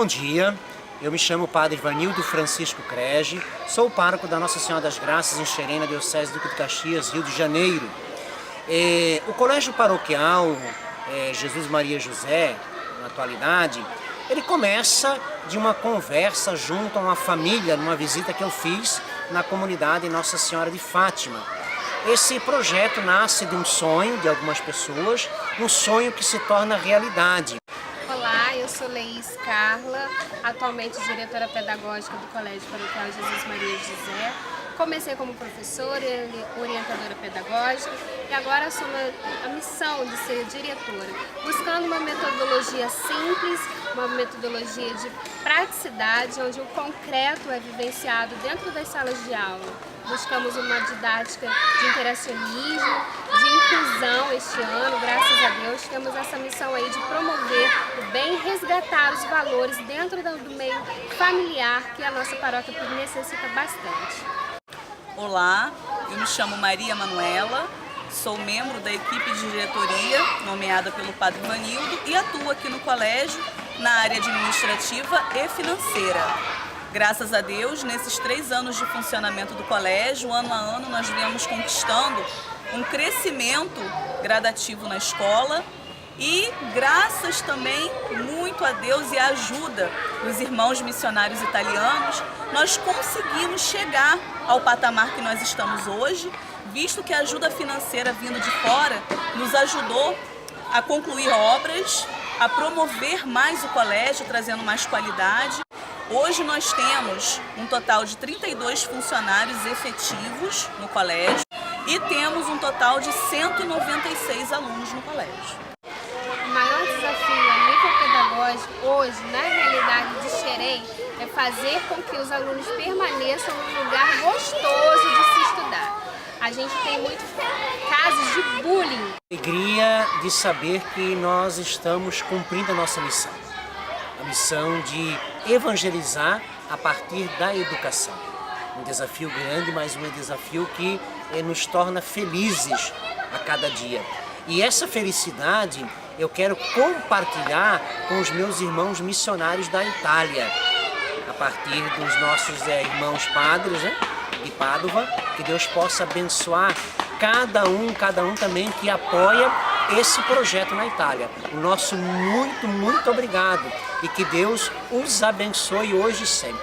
Bom dia, eu me chamo Padre Ivanildo Francisco Crege, sou o pároco da Nossa Senhora das Graças em Xerém, na Diocese do Duque de Caxias, Rio de Janeiro. O Colégio Paroquial Jesus Maria José, na atualidade, ele começa de uma conversa junto a uma família, numa visita que eu fiz na comunidade Nossa Senhora de Fátima. Esse projeto nasce de um sonho de algumas pessoas, um sonho que se torna realidade. Olá, eu sou Leís Carla, atualmente diretora pedagógica do Colégio Paroquial Jesus Maria José. Comecei como professora e orientadora pedagógica e agora assumo a missão de ser diretora, buscando uma metodologia simples, uma metodologia de praticidade, onde o concreto é vivenciado dentro das salas de aula. Buscamos uma didática de interacionismo, de inclusão este ano, graças a Deus. Temos essa missão aí de promover o bem e resgatar os valores dentro do meio familiar que a nossa paróquia necessita bastante. Olá, eu me chamo Maria Manuela, sou membro da equipe de diretoria nomeada pelo Padre Ivanildo e atuo aqui no colégio na área administrativa e financeira. Graças a Deus, nesses 3 anos de funcionamento do colégio, ano a ano nós viemos conquistando um crescimento gradativo na escola e graças também muito a Deus e a ajuda dos irmãos missionários italianos, nós conseguimos chegar ao patamar que nós estamos hoje, visto que a ajuda financeira vindo de fora nos ajudou a concluir obras, a promover mais o colégio, trazendo mais qualidade. Hoje nós temos um total de 32 funcionários efetivos no colégio e temos um total de 196 alunos no colégio. O maior desafio a nível pedagógico hoje, na realidade de Xerém, é fazer com que os alunos permaneçam num lugar gostoso de se estudar. A gente tem muitos casos de bullying. Alegria de saber que nós estamos cumprindo a nossa missão. A missão de evangelizar a partir da educação. Um desafio grande, mas um desafio que nos torna felizes a cada dia. E essa felicidade eu quero compartilhar com os meus irmãos missionários da Itália, a partir dos nossos irmãos padres, de Pádua, que Deus possa abençoar cada um também que apoia esse projeto na Itália. O nosso muito obrigado e que Deus os abençoe hoje e sempre.